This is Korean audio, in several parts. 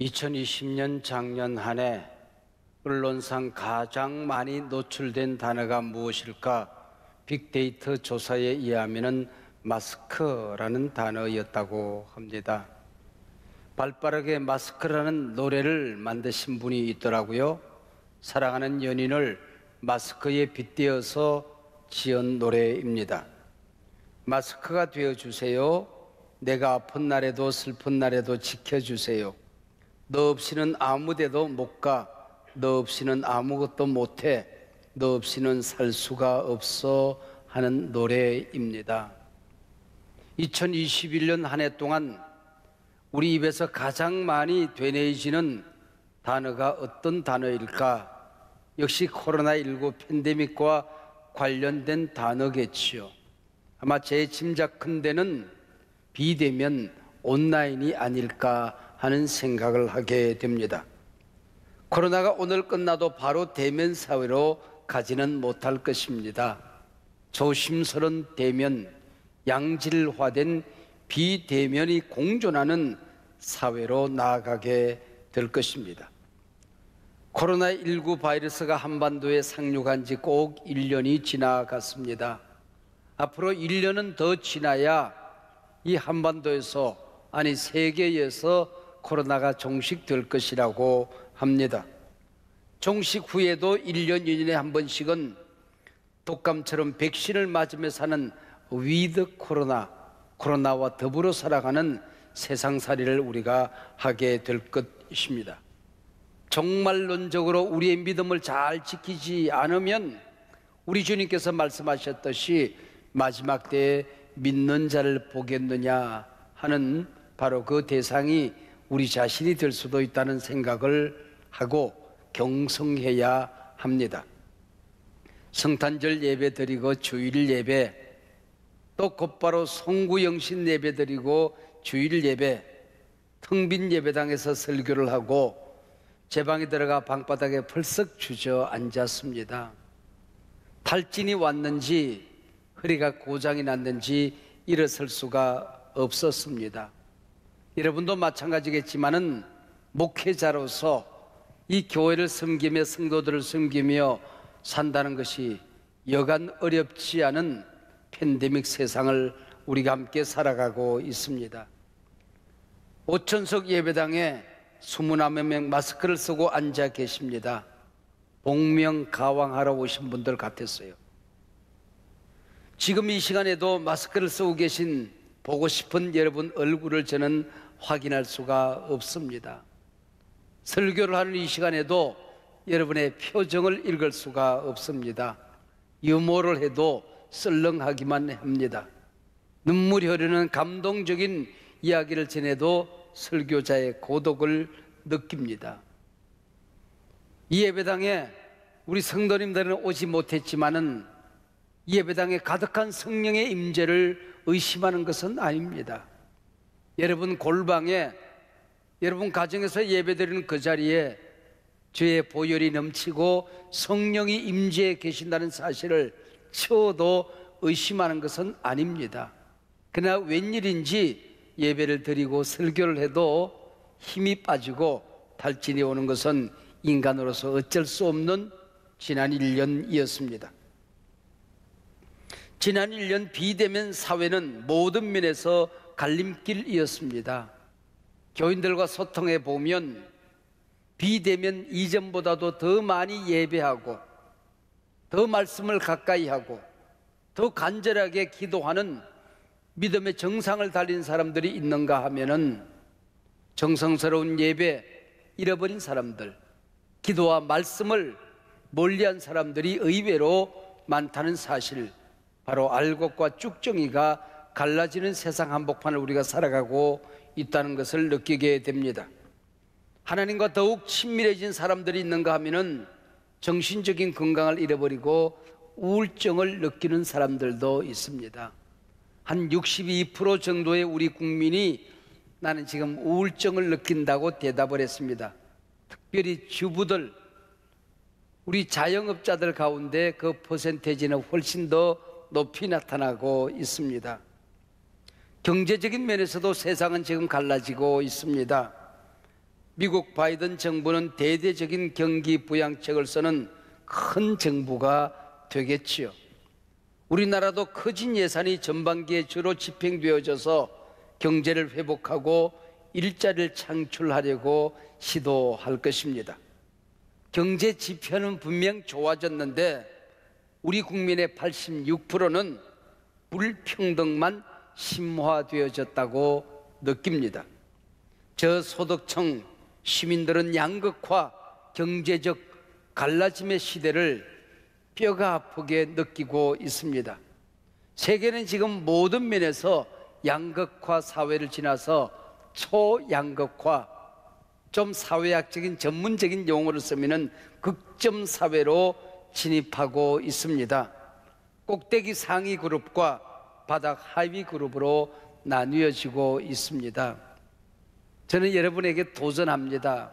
2020년 작년 한 해 언론상 가장 많이 노출된 단어가 무엇일까? 빅데이터 조사에 의하면 마스크라는 단어였다고 합니다. 발빠르게 마스크라는 노래를 만드신 분이 있더라고요. 사랑하는 연인을 마스크에 빗대어서 지은 노래입니다. 마스크가 되어주세요. 내가 아픈 날에도 슬픈 날에도 지켜주세요. 너 없이는 아무데도 못 가. 너 없이는 아무것도 못해. 너 없이는 살 수가 없어 하는 노래입니다. 2021년 한 해 동안 우리 입에서 가장 많이 되뇌이지는 단어가 어떤 단어일까? 역시 코로나19 팬데믹과 관련된 단어겠지요. 아마 제 짐작컨대는 비대면 온라인이 아닐까 하는 생각을 하게 됩니다. 코로나가 오늘 끝나도 바로 대면 사회로 가지는 못할 것입니다. 조심스런 대면, 양질화된 비대면이 공존하는 사회로 나아가게 될 것입니다. 코로나19 바이러스가 한반도에 상륙한 지 꼭 1년이 지나갔습니다. 앞으로 1년은 더 지나야 이 한반도에서, 아니 세계에서 코로나가 종식될 것이라고 합니다. 종식 후에도 1년, 2년에 한 번씩은 독감처럼 백신을 맞으며 사는 위드 코로나와 더불어 살아가는 세상살이를 우리가 하게 될 것입니다. 종말론적으로 우리의 믿음을 잘 지키지 않으면 우리 주님께서 말씀하셨듯이 마지막 때에 믿는 자를 보겠느냐 하는 바로 그 대상이 우리 자신이 될 수도 있다는 생각을 하고 경성해야 합니다. 성탄절 예배 드리고 주일 예배, 또 곧바로 송구영신 예배 드리고 주일 예배, 텅 빈 예배당에서 설교를 하고 제 방에 들어가 방바닥에 펄썩 주저앉았습니다. 탈진이 왔는지 허리가 고장이 났는지 일어설 수가 없었습니다. 여러분도 마찬가지겠지만은 목회자로서 이 교회를 섬기며 성도들을 섬기며 산다는 것이 여간 어렵지 않은 팬데믹 세상을 우리가 함께 살아가고 있습니다. 5천석 예배당에 29명 마스크를 쓰고 앉아 계십니다. 복명가왕하러 오신 분들 같았어요. 지금 이 시간에도 마스크를 쓰고 계신 보고 싶은 여러분 얼굴을 저는 확인할 수가 없습니다. 설교를 하는 이 시간에도 여러분의 표정을 읽을 수가 없습니다. 유머를 해도 썰렁하기만 합니다. 눈물이 흐르는 감동적인 이야기를 전해도 설교자의 고독을 느낍니다. 이 예배당에 우리 성도님들은 오지 못했지만은 이 예배당에 가득한 성령의 임재를 의심하는 것은 아닙니다. 여러분 골방에, 여러분 가정에서 예배드리는 그 자리에 주의 보혈이 넘치고 성령이 임재해 계신다는 사실을 채워도 의심하는 것은 아닙니다. 그러나 웬일인지 예배를 드리고 설교를 해도 힘이 빠지고 탈진이 오는 것은 인간으로서 어쩔 수 없는 지난 1년이었습니다. 지난 1년 비대면 사회는 모든 면에서 갈림길이었습니다. 교인들과 소통해 보면 비대면 이전보다도 더 많이 예배하고 더 말씀을 가까이 하고 더 간절하게 기도하는 믿음의 정상을 달린 사람들이 있는가 하면은 정성스러운 예배 잃어버린 사람들, 기도와 말씀을 멀리한 사람들이 의외로 많다는 사실, 바로 알곡과 쭉정이가 갈라지는 세상 한복판을 우리가 살아가고 있다는 것을 느끼게 됩니다. 하나님과 더욱 친밀해진 사람들이 있는가 하면은 정신적인 건강을 잃어버리고 우울증을 느끼는 사람들도 있습니다. 한 62% 정도의 우리 국민이 나는 지금 우울증을 느낀다고 대답을 했습니다. 특별히 주부들, 우리 자영업자들 가운데 그 퍼센테이지는 훨씬 더 높이 나타나고 있습니다. 경제적인 면에서도 세상은 지금 갈라지고 있습니다. 미국 바이든 정부는 대대적인 경기 부양책을 쓰는 큰 정부가 되겠지요. 우리나라도 커진 예산이 전반기에 주로 집행되어져서 경제를 회복하고 일자리를 창출하려고 시도할 것입니다. 경제 지표는 분명 좋아졌는데 우리 국민의 86%는 불평등만 심화되어졌다고 느낍니다. 저소득층 시민들은 양극화, 경제적 갈라짐의 시대를 뼈가 아프게 느끼고 있습니다. 세계는 지금 모든 면에서 양극화 사회를 지나서 초양극화, 좀 사회학적인 전문적인 용어를 쓰면 극점 사회로 진입하고 있습니다. 꼭대기 상위 그룹과 바닥 하위 그룹으로 나뉘어지고 있습니다. 저는 여러분에게 도전합니다.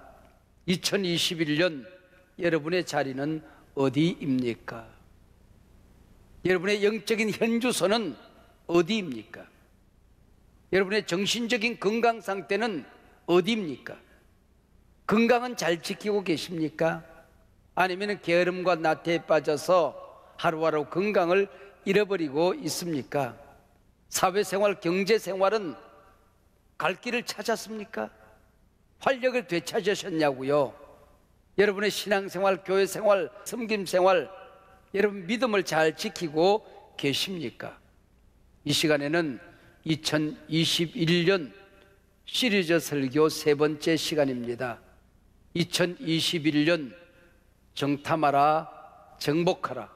2021년 여러분의 자리는 어디입니까? 여러분의 영적인 현주소는 어디입니까? 여러분의 정신적인 건강 상태는 어디입니까? 건강은 잘 지키고 계십니까? 아니면 게으름과 나태에 빠져서 하루하루 건강을 잃어버리고 있습니까? 사회생활, 경제생활은 갈 길을 찾았습니까? 활력을 되찾으셨냐고요? 여러분의 신앙생활, 교회생활, 섬김생활, 여러분 믿음을 잘 지키고 계십니까? 이 시간에는 2021년 시리즈 설교 세 번째 시간입니다. 2021년 정탐하라, 정복하라.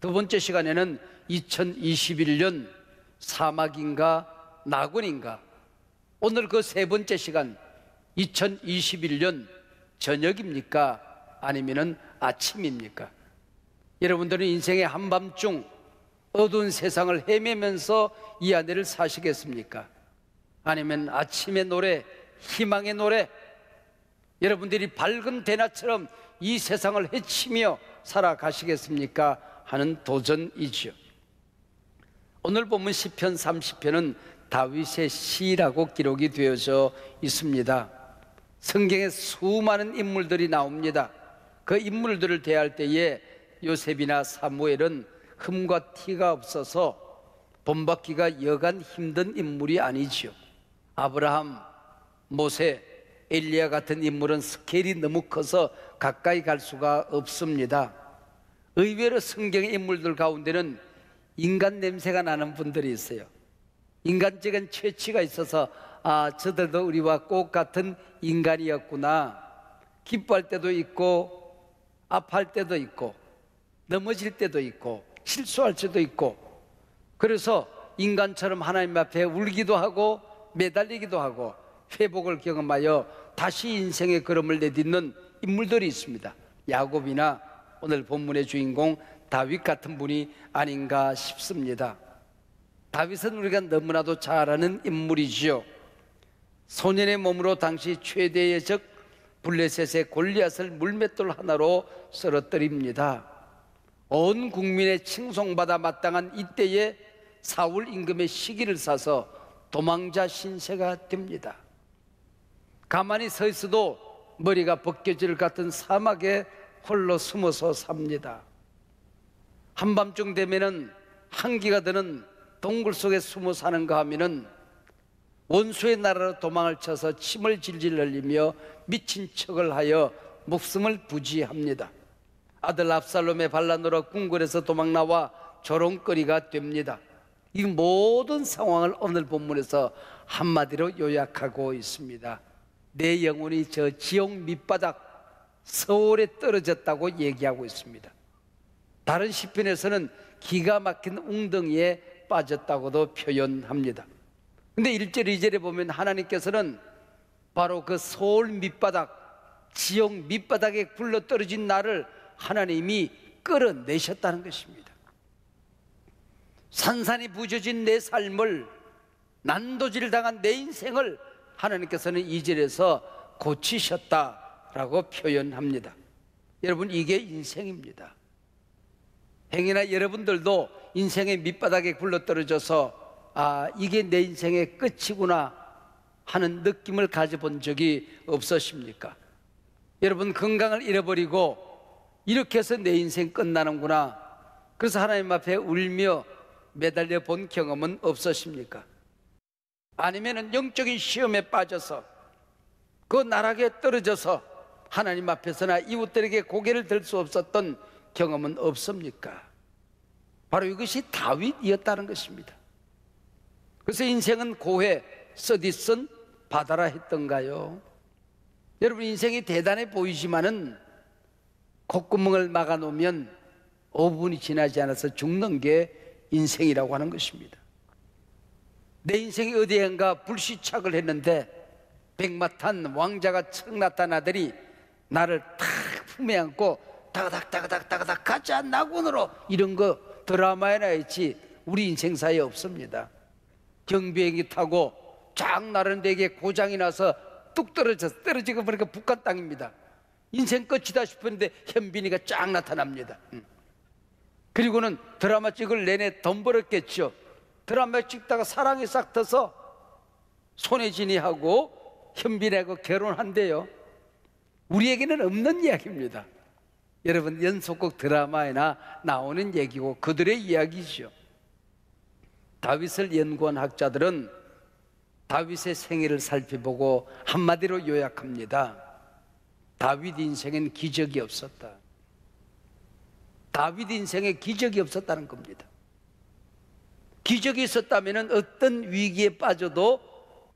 두 번째 시간에는 2021년 사막인가 낙원인가. 오늘 그 세 번째 시간 2021년 저녁입니까? 아니면 아침입니까? 여러분들은 인생의 한밤중 어두운 세상을 헤매면서 이 안에를 사시겠습니까? 아니면 아침의 노래, 희망의 노래, 여러분들이 밝은 대낮처럼 이 세상을 헤치며 살아가시겠습니까? 하는 도전이죠. 오늘 본문 시편 30편은 다윗의 시라고 기록이 되어져 있습니다. 성경에 수많은 인물들이 나옵니다. 그 인물들을 대할 때에 요셉이나 사무엘은 흠과 티가 없어서 본받기가 여간 힘든 인물이 아니죠. 아브라함, 모세, 엘리야 같은 인물은 스케일이 너무 커서 가까이 갈 수가 없습니다. 의외로 성경의 인물들 가운데는 인간 냄새가 나는 분들이 있어요. 인간적인 최치가 있어서 저들도 우리와 꼭 같은 인간이었구나. 기뻐할 때도 있고 아파할 때도 있고 넘어질 때도 있고 실수할 때도 있고, 그래서 인간처럼 하나님 앞에 울기도 하고 매달리기도 하고 회복을 경험하여 다시 인생의 걸음을 내딛는 인물들이 있습니다. 야곱이나 오늘 본문의 주인공 다윗 같은 분이 아닌가 싶습니다. 다윗은 우리가 너무나도 잘 아는 인물이지요. 소년의 몸으로 당시 최대의 적 블레셋의 골리앗을 물맷돌 하나로 쓰러뜨립니다. 온 국민의 칭송받아 마땅한 이때에 사울 임금의 시기를 사서 도망자 신세가 됩니다. 가만히 서 있어도 머리가 벗겨질 같은 사막에 홀로 숨어서 삽니다. 한밤중 되면은 한기가 드는 동굴 속에 숨어 사는가 하면은 원수의 나라로 도망을 쳐서 침을 질질 흘리며 미친 척을 하여 목숨을 부지합니다. 아들 압살롬의 반란으로 궁궐에서 도망 나와 조롱거리가 됩니다. 이 모든 상황을 오늘 본문에서 한마디로 요약하고 있습니다. 내 영혼이 저 지옥 밑바닥 서울에 떨어졌다고 얘기하고 있습니다. 다른 시편에서는 기가 막힌 웅덩이에 빠졌다고도 표현합니다. 근데 1절 2절에 보면 하나님께서는 바로 그 서울 밑바닥, 지옥 밑바닥에 굴러떨어진 나를 하나님이 끌어내셨다는 것입니다. 산산이 부서진 내 삶을, 난도질을 당한 내 인생을 하나님께서는 2절에서 고치셨다라고 표현합니다. 여러분, 이게 인생입니다. 행여나 여러분들도 인생의 밑바닥에 굴러떨어져서 이게 내 인생의 끝이구나, 하는 느낌을 가져본 적이 없으십니까? 여러분, 건강을 잃어버리고 이렇게 해서 내 인생 끝나는구나, 그래서 하나님 앞에 울며 매달려 본 경험은 없으십니까? 아니면은 영적인 시험에 빠져서 그 나락에 떨어져서 하나님 앞에서나 이웃들에게 고개를 들 수 없었던 경험은 없습니까? 바로 이것이 다윗이었다는 것입니다. 그래서 인생은 고해 쓰디쓴 바다라 했던가요? 여러분, 인생이 대단해 보이지만은 콧구멍을 막아놓으면 5분이 지나지 않아서 죽는 게 인생이라고 하는 것입니다. 내 인생이 어디엔가 불시착을 했는데 백마탄 왕자가 척 나타나더니 나를 탁 품에 안고 다가닥 가짜 낙원으로, 이런 거 드라마에나 있지 우리 인생사에 없습니다. 경비행기 타고 쫙 나르는데 이게 고장이 나서 뚝 떨어지고 보니까 북한 땅입니다. 인생 끝이다 싶었는데 현빈이가 쫙 나타납니다. 그리고는 드라마 찍을 내내 돈 벌었겠죠. 드라마 찍다가 사랑이 싹 터서 손혜진이하고 현빈이하고 결혼한대요. 우리에게는 없는 이야기입니다. 여러분, 연속극 드라마에나 나오는 얘기고 그들의 이야기죠. 다윗을 연구한 학자들은 다윗의 생애를 살펴보고 한마디로 요약합니다. 다윗 인생엔 기적이 없었다. 다윗 인생에 기적이 없었다는 겁니다. 기적이 있었다면 어떤 위기에 빠져도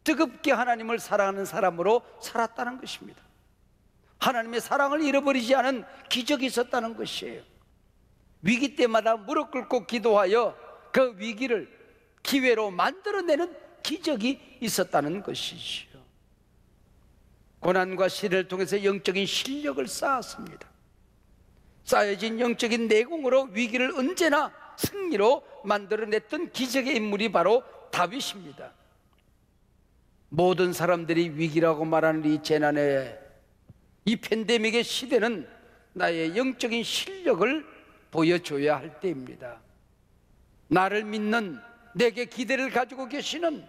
뜨겁게 하나님을 사랑하는 사람으로 살았다는 것입니다. 하나님의 사랑을 잃어버리지 않은 기적이 있었다는 것이에요. 위기 때마다 무릎 꿇고 기도하여 그 위기를 기회로 만들어내는 기적이 있었다는 것이지요. 고난과 시련을 통해서 영적인 실력을 쌓았습니다. 쌓여진 영적인 내공으로 위기를 언제나 승리로 만들어냈던 기적의 인물이 바로 다윗입니다. 모든 사람들이 위기라고 말하는 이 재난의, 이 팬데믹의 시대는 나의 영적인 실력을 보여줘야 할 때입니다. 나를 믿는, 내게 기대를 가지고 계시는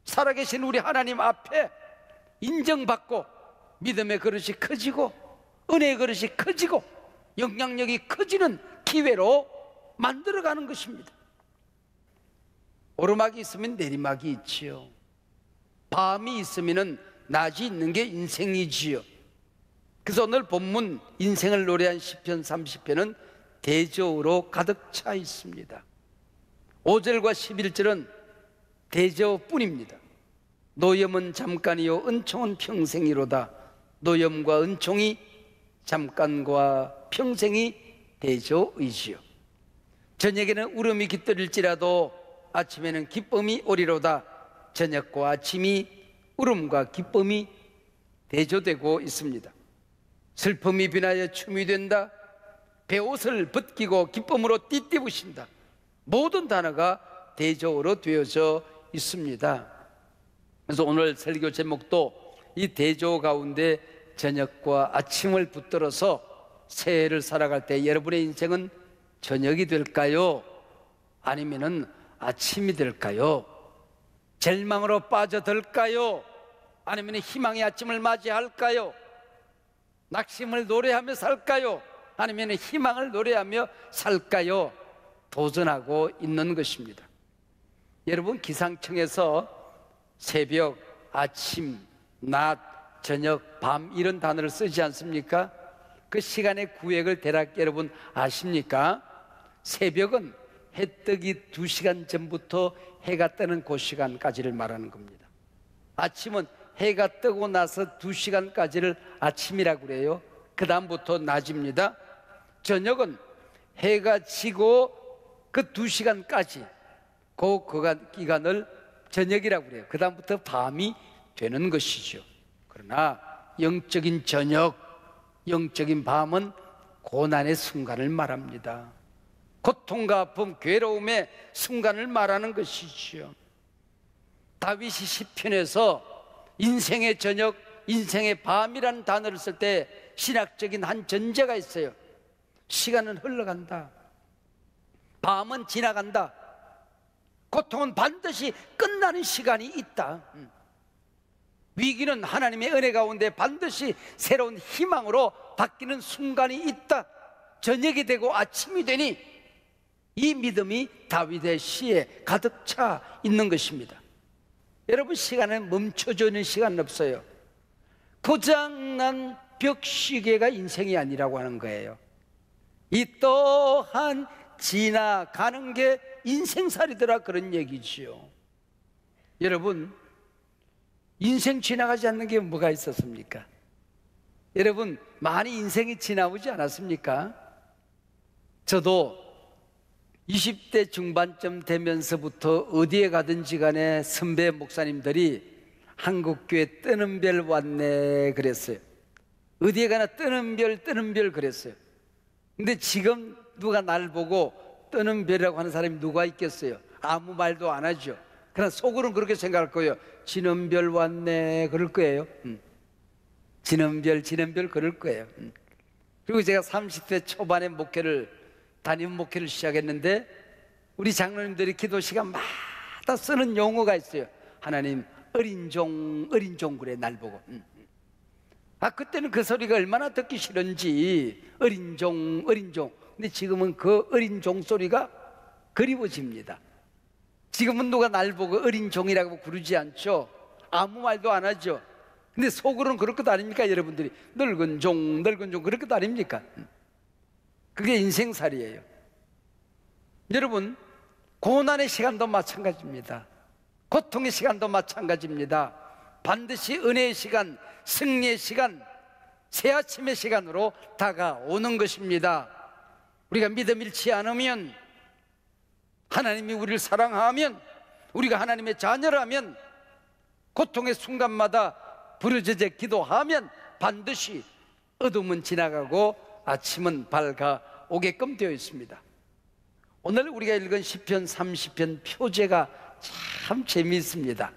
살아계신 우리 하나님 앞에 인정받고 믿음의 그릇이 커지고 은혜의 그릇이 커지고 영향력이 커지는 기회로 만들어가는 것입니다. 오르막이 있으면 내리막이 있지요. 밤이 있으면 낮이 있는 게 인생이지요. 그래서 오늘 본문 인생을 노래한 시편 30편은 대저우로 가득 차 있습니다. 5절과 11절은 대저우뿐입니다. 노염은 잠깐이요 은총은 평생이로다. 노염과 은총이 잠깐과 평생이 대저우이지요. 저녁에는 울음이 깃들일지라도 아침에는 기쁨이 오리로다. 저녁과 아침이 울음과 기쁨이 대조되고 있습니다. 슬픔이 비나여 춤이 된다. 베옷을 벗기고 기쁨으로 띠띠부신다. 모든 단어가 대조어로 되어져 있습니다. 그래서 오늘 설교 제목도 이 대조 가운데 저녁과 아침을 붙들어서 새해를 살아갈 때 여러분의 인생은 저녁이 될까요? 아니면은 아침이 될까요? 절망으로 빠져들까요? 아니면 희망의 아침을 맞이할까요? 낙심을 노래하며 살까요? 아니면 희망을 노래하며 살까요? 도전하고 있는 것입니다. 여러분, 기상청에서 새벽, 아침, 낮, 저녁, 밤 이런 단어를 쓰지 않습니까? 그 시간의 구획을 대략 여러분 아십니까? 새벽은 해 뜨기 2시간 전부터 해가 뜨는 그 시간까지를 말하는 겁니다. 아침은 해가 뜨고 나서 2시간까지를 아침이라고 그래요. 그 다음부터 낮입니다. 저녁은 해가 지고 그 2시간까지 그 기간을 저녁이라고 그래요. 그 다음부터 밤이 되는 것이죠. 그러나 영적인 저녁, 영적인 밤은 고난의 순간을 말합니다. 고통과 아픔, 괴로움의 순간을 말하는 것이지요. 다윗이 시편에서 인생의 저녁, 인생의 밤이라는 단어를 쓸 때 신학적인 한 전제가 있어요. 시간은 흘러간다. 밤은 지나간다. 고통은 반드시 끝나는 시간이 있다. 위기는 하나님의 은혜 가운데 반드시 새로운 희망으로 바뀌는 순간이 있다. 저녁이 되고 아침이 되니 이 믿음이 다윗의 시에 가득 차 있는 것입니다. 여러분, 시간은 멈춰져 있는 시간은 없어요. 고장난 벽시계가 인생이 아니라고 하는 거예요. 이 또한 지나가는 게 인생살이더라, 그런 얘기지요. 여러분, 인생 지나가지 않는 게 뭐가 있었습니까? 여러분, 많이 인생이 지나오지 않았습니까? 저도 20대 중반쯤 되면서부터 어디에 가든지 간에 선배 목사님들이 한국교회 뜨는 별 왔네 그랬어요. 어디에 가나 뜨는 별 그랬어요. 근데 지금 누가 날 보고 뜨는 별이라고 하는 사람이 누가 있겠어요? 아무 말도 안 하죠. 그러나 속으로는 그렇게 생각할 거예요. 지는 별 왔네 그럴 거예요. 지는 별 그럴 거예요. 그리고 제가 30대 초반에 담임 목회를 시작했는데 우리 장로님들이 기도 시간마다 쓰는 용어가 있어요. 하나님, 어린 종 그래, 날 보고. 그때는 그 소리가 얼마나 듣기 싫은지, 어린 종. 근데 지금은 그 어린 종 소리가 그리워집니다. 지금은 누가 날 보고 어린 종이라고 부르지 않죠. 아무 말도 안 하죠. 근데 속으로는 그럴 것 아닙니까? 여러분들이 늙은 종 그럴 것 아닙니까? 그게 인생살이에요. 여러분, 고난의 시간도 마찬가지입니다. 고통의 시간도 마찬가지입니다. 반드시 은혜의 시간, 승리의 시간, 새 아침의 시간으로 다가오는 것입니다. 우리가 믿음 잃지 않으면, 하나님이 우리를 사랑하면, 우리가 하나님의 자녀라면, 고통의 순간마다 부르짖어 기도하면 반드시 어둠은 지나가고 아침은 밝아오게끔 되어 있습니다. 오늘 우리가 읽은 시편 30편 표제가 참 재미있습니다.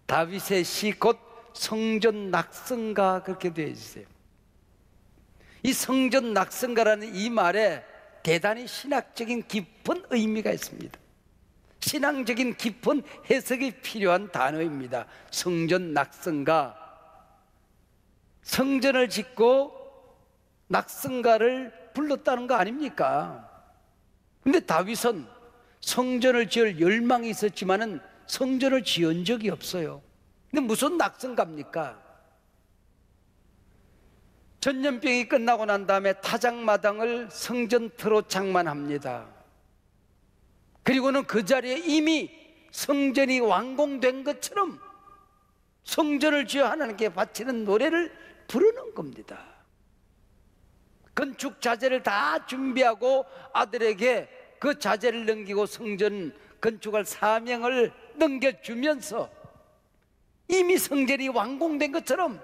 다윗의 시 곧 성전 낙성가, 그렇게 되어 있어요. 이 성전 낙성가라는 이 말에 대단히 신학적인 깊은 의미가 있습니다. 신앙적인 깊은 해석이 필요한 단어입니다. 성전 낙성가, 성전을 짓고 낙성가를 불렀다는 거 아닙니까? 근데 다윗은 성전을 지을 열망이 있었지만은 성전을 지은 적이 없어요. 근데 무슨 낙성가입니까? 전염병이 끝나고 난 다음에 타작마당을 성전터로 장만합니다. 그리고는 그 자리에 이미 성전이 완공된 것처럼 성전을 지어 하나님께 바치는 노래를 부르는 겁니다. 건축 자재를 다 준비하고 아들에게 그 자재를 넘기고 성전 건축할 사명을 넘겨주면서 이미 성전이 완공된 것처럼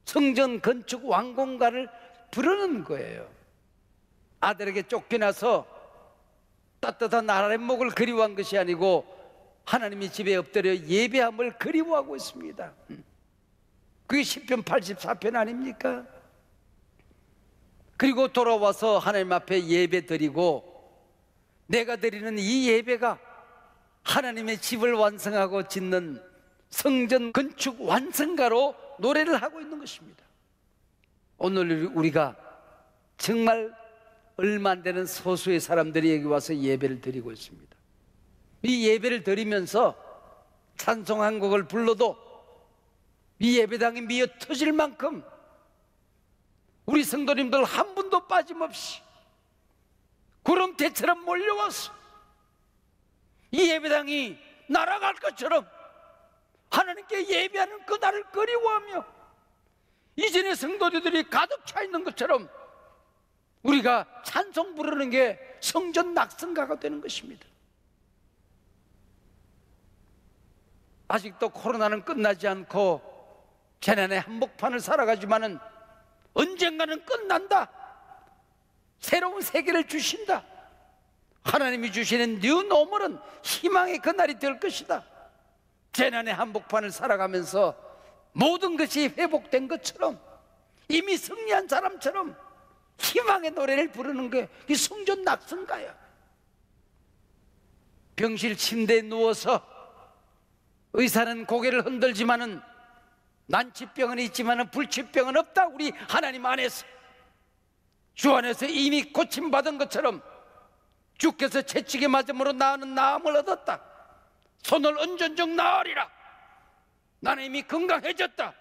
성전 건축 완공가를 부르는 거예요. 아들에게 쫓겨나서 따뜻한 나라의 목을 그리워한 것이 아니고 하나님의 집에 엎드려 예배함을 그리워하고 있습니다. 그게 시편 84편 아닙니까? 그리고 돌아와서 하나님 앞에 예배 드리고, 내가 드리는 이 예배가 하나님의 집을 완성하고 짓는 성전 건축 완성가로 노래를 하고 있는 것입니다. 오늘 우리가 정말 얼마 안 되는 소수의 사람들이 여기 와서 예배를 드리고 있습니다. 이 예배를 드리면서 찬송 한 곡을 불러도 이 예배당이 미어 터질 만큼 우리 성도님들 한 분도 빠짐없이 구름대처럼 몰려와서 이 예배당이 날아갈 것처럼 하나님께 예배하는 그날을 그리워하며 이전의 성도들이 가득 차 있는 것처럼 우리가 찬송 부르는 게 성전 낙성가가 되는 것입니다. 아직도 코로나는 끝나지 않고 재난의 한복판을 살아가지만은 언젠가는 끝난다. 새로운 세계를 주신다. 하나님이 주시는 뉴 노멀은 희망의 그날이 될 것이다. 재난의 한복판을 살아가면서 모든 것이 회복된 것처럼, 이미 승리한 사람처럼 희망의 노래를 부르는 게 이 성전 낙성가야. 병실 침대에 누워서 의사는 고개를 흔들지만은 난치병은 있지만 불치병은 없다. 우리 하나님 안에서, 주 안에서 이미 고침받은 것처럼 주께서 채찍에 맞음으로 나는 나음을 얻었다. 손을 얹은 즉 나으리라. 나는 이미 건강해졌다.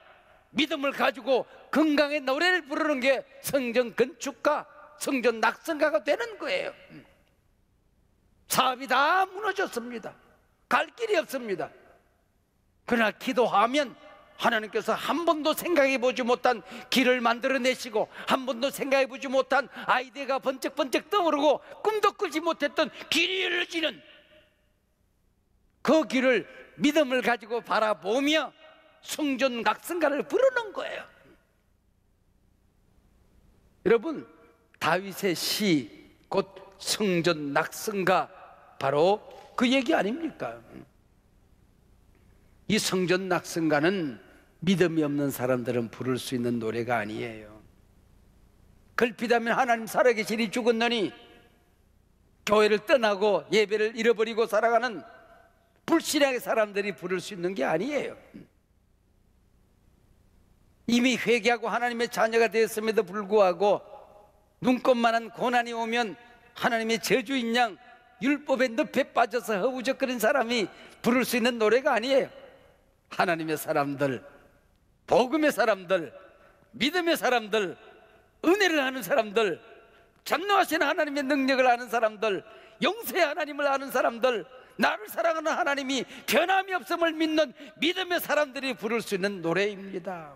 믿음을 가지고 건강의 노래를 부르는 게 성전 건축가, 성전 낙성가가 되는 거예요. 사업이 다 무너졌습니다. 갈 길이 없습니다. 그러나 기도하면 하나님께서 한 번도 생각해 보지 못한 길을 만들어내시고, 한 번도 생각해 보지 못한 아이디어가 번쩍번쩍 떠오르고, 꿈도 꾸지 못했던 길이 열려지는 그 길을 믿음을 가지고 바라보며 성전 낙성가를 부르는 거예요. 여러분, 다윗의 시 곧 성전 낙성가, 바로 그 얘기 아닙니까? 이 성전 낙성가는 믿음이 없는 사람들은 부를 수 있는 노래가 아니에요. 걸핏하면 하나님 살아계시니 죽었느니 교회를 떠나고 예배를 잃어버리고 살아가는 불신앙의 사람들이 부를 수 있는 게 아니에요. 이미 회개하고 하나님의 자녀가 되었음에도 불구하고 눈꽃만한 고난이 오면 하나님의 저주인 양 율법의 늪에 빠져서 허우적거린 사람이 부를 수 있는 노래가 아니에요. 하나님의 사람들, 복음의 사람들, 믿음의 사람들, 은혜를 아는 사람들, 전능하신 하나님의 능력을 아는 사람들, 영세의 하나님을 아는 사람들, 나를 사랑하는 하나님이 변함이 없음을 믿는 믿음의 사람들이 부를 수 있는 노래입니다.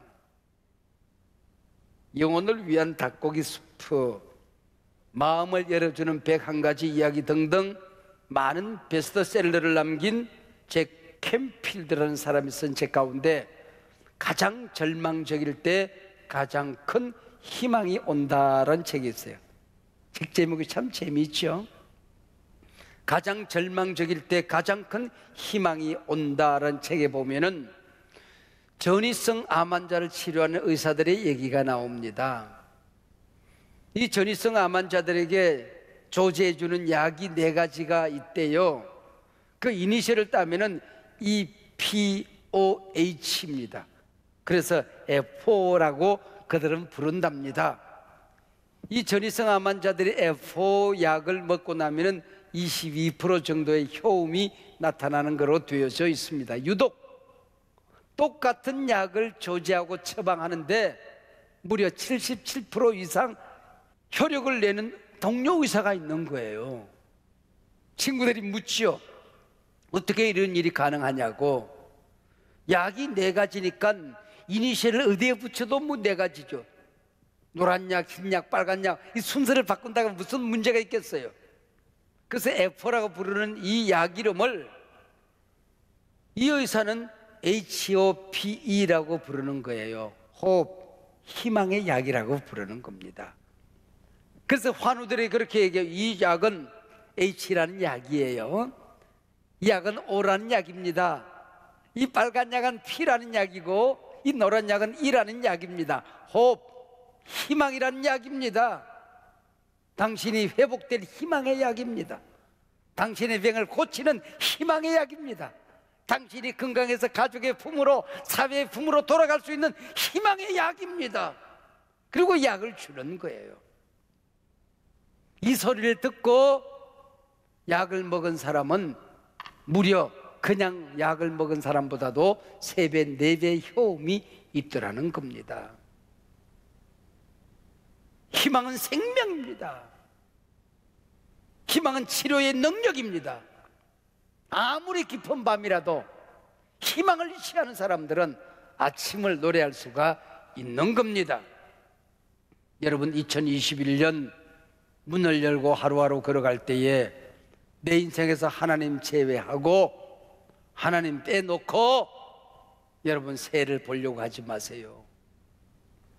영혼을 위한 닭고기 수프, 마음을 열어주는 101가지 이야기 등등 많은 베스트셀러를 남긴 잭 캔필드라는 사람이 쓴 책 가운데 가장 절망적일 때 가장 큰 희망이 온다라는 책이 있어요. 책 제목이 참 재미있죠. 가장 절망적일 때 가장 큰 희망이 온다라는 책에 보면은 전이성 암 환자를 치료하는 의사들의 얘기가 나옵니다. 이 전이성 암 환자들에게 조제해주는 약이 4가지가 있대요. 그 이니셜을 따면은 EPOH입니다. 그래서 F4라고 그들은 부른답니다. 이 전이성 암 환자들이 F4 약을 먹고 나면은 22% 정도의 효험이 나타나는 것으로 되어져 있습니다. 유독 똑같은 약을 조제하고 처방하는데 무려 77% 이상 효력을 내는 동료 의사가 있는 거예요. 친구들이 묻지요. 어떻게 이런 일이 가능하냐고. 약이 4가지니까 이니셜을 어디에 붙여도 뭐 4가지죠. 노란 약, 흰 약, 빨간 약, 이 순서를 바꾼다고 무슨 문제가 있겠어요. 그래서 F4라고 부르는 이 약 이름을 이 의사는 HOPE라고 부르는 거예요. 호흡, 희망의 약이라고 부르는 겁니다. 그래서 환우들이 그렇게 얘기해요. 이 약은 H라는 약이에요. 이 약은 O라는 약입니다. 이 빨간 약은 P라는 약이고 이 노란 약은 E라는 약입니다. 호흡, 희망이라는 약입니다. 당신이 회복될 희망의 약입니다. 당신의 병을 고치는 희망의 약입니다. 당신이 건강해서 가족의 품으로, 사회의 품으로 돌아갈 수 있는 희망의 약입니다. 그리고 약을 주는 거예요. 이 소리를 듣고 약을 먹은 사람은 무려 그냥 약을 먹은 사람보다도 3배, 4배의 효험이 있더라는 겁니다. 희망은 생명입니다. 희망은 치료의 능력입니다. 아무리 깊은 밤이라도 희망을 취하는 사람들은 아침을 노래할 수가 있는 겁니다. 여러분, 2021년 문을 열고 하루하루 걸어갈 때에 내 인생에서 하나님 제외하고 하나님 빼놓고 여러분 새해를 보려고 하지 마세요.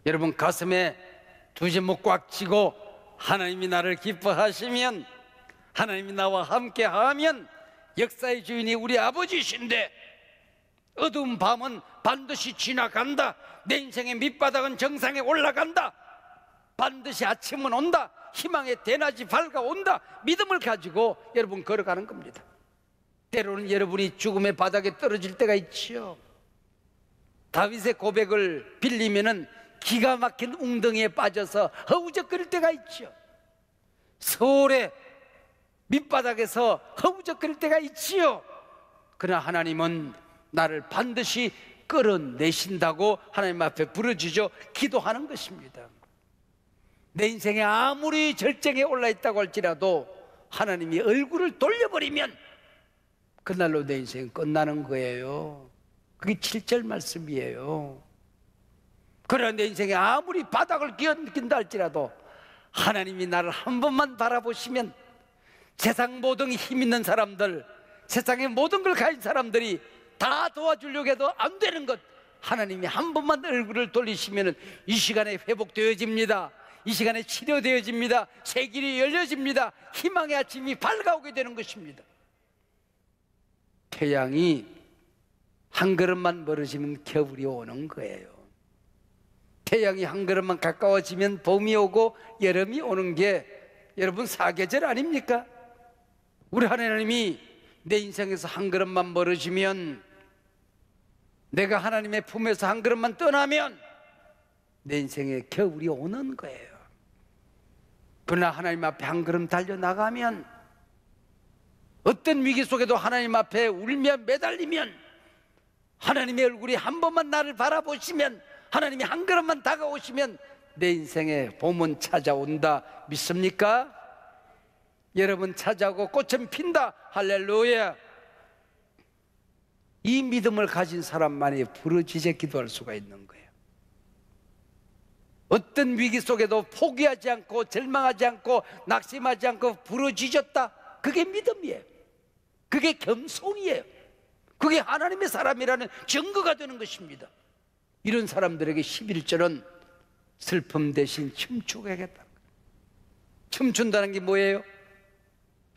여러분 가슴에 두 제목 꽉 쥐고 하나님이 나를 기뻐하시면, 하나님이 나와 함께하면 역사의 주인이 우리 아버지신데 어두운 밤은 반드시 지나간다. 내 인생의 밑바닥은 정상에 올라간다. 반드시 아침은 온다. 희망의 대낮이 밝아온다. 믿음을 가지고 여러분 걸어가는 겁니다. 때로는 여러분이 죽음의 바닥에 떨어질 때가 있지요. 다윗의 고백을 빌리면은 기가 막힌 웅덩이에 빠져서 허우적거릴 때가 있죠. 서울의 밑바닥에서 허우적거릴 때가 있지요. 그러나 하나님은 나를 반드시 끌어내신다고 하나님 앞에 부르짖어 기도하는 것입니다. 내 인생에 아무리 절정에 올라 있다고 할지라도 하나님이 얼굴을 돌려버리면 그날로 내 인생은 끝나는 거예요. 그게 7절 말씀이에요. 그러나 내 인생에 아무리 바닥을 기어느낀다 할지라도 하나님이 나를 한 번만 바라보시면 세상 모든 힘 있는 사람들, 세상의 모든 걸 가진 사람들이 다 도와주려고 해도 안 되는 것, 하나님이 한 번만 얼굴을 돌리시면 이 시간에 회복되어집니다. 이 시간에 치료되어집니다. 새 길이 열려집니다. 희망의 아침이 밝아오게 되는 것입니다. 태양이 한 걸음만 멀어지면 겨울이 오는 거예요. 태양이 한 걸음만 가까워지면 봄이 오고 여름이 오는 게 여러분 사계절 아닙니까? 우리 하나님이 내 인생에서 한 걸음만 멀어지면, 내가 하나님의 품에서 한 걸음만 떠나면 내 인생에 겨울이 오는 거예요. 그러나 하나님 앞에 한 걸음 달려나가면, 어떤 위기 속에도 하나님 앞에 울며 매달리면, 하나님의 얼굴이 한 번만 나를 바라보시면, 하나님이 한 걸음만 다가오시면 내 인생에 봄은 찾아온다. 믿습니까? 여러분, 찾아오고 꽃은 핀다. 할렐루야. 이 믿음을 가진 사람만이 부르짖어 기도할 수가 있는 거예요. 어떤 위기 속에도 포기하지 않고 절망하지 않고 낙심하지 않고 부르짖었다. 그게 믿음이에요. 그게 겸손이에요. 그게 하나님의 사람이라는 증거가 되는 것입니다. 이런 사람들에게 11절은 슬픔 대신 춤추게 하겠다. 춤춘다는 게 뭐예요?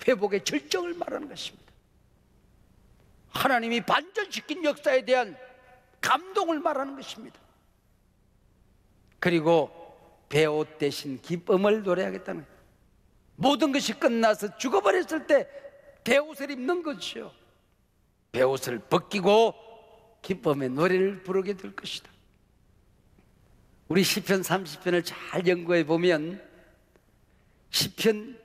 회복의 절정을 말하는 것입니다. 하나님이 반전시킨 역사에 대한 감동을 말하는 것입니다. 그리고 베옷 대신 기쁨을 노래하겠다는 거예요. 모든 것이 끝나서 죽어버렸을 때 베옷을 입는 것이요, 베옷을 벗기고 기쁨의 노래를 부르게 될 것이다. 우리 시편 30편을 잘 연구해 보면 시편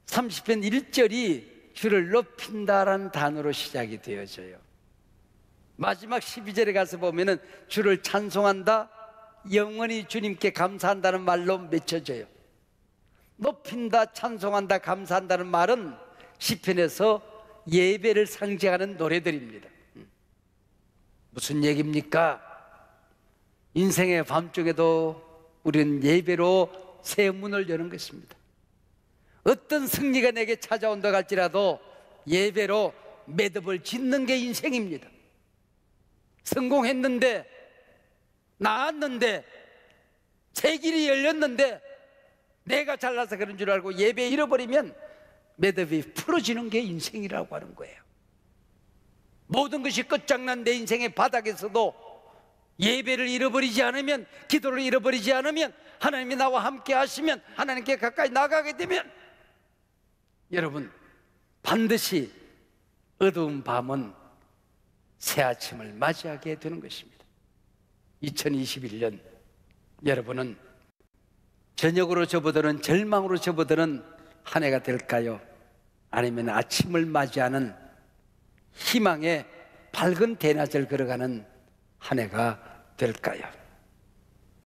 30편 1절이 주를 높인다라는 단어로 시작이 되어져요. 마지막 12절에 가서 보면은 주를 찬송한다, 영원히 주님께 감사한다는 말로 맺혀져요. 높인다, 찬송한다, 감사한다는 말은 시편에서 예배를 상징하는 노래들입니다. 무슨 얘기입니까? 인생의 밤중에도 우리는 예배로 새 문을 여는 것입니다. 어떤 승리가 내게 찾아온다 할지라도 예배로 매듭을 짓는 게 인생입니다. 성공했는데, 나았는데, 새 길이 열렸는데 내가 잘나서 그런 줄 알고 예배 잃어버리면 매듭이 풀어지는 게 인생이라고 하는 거예요. 모든 것이 끝장난 내 인생의 바닥에서도 예배를 잃어버리지 않으면, 기도를 잃어버리지 않으면, 하나님이 나와 함께 하시면, 하나님께 가까이 나가게 되면 여러분, 반드시 어두운 밤은 새 아침을 맞이하게 되는 것입니다. 2021년 여러분은 저녁으로 접어드는, 절망으로 접어드는 한 해가 될까요? 아니면 아침을 맞이하는 희망의 밝은 대낮을 걸어가는 한 해가 될까요?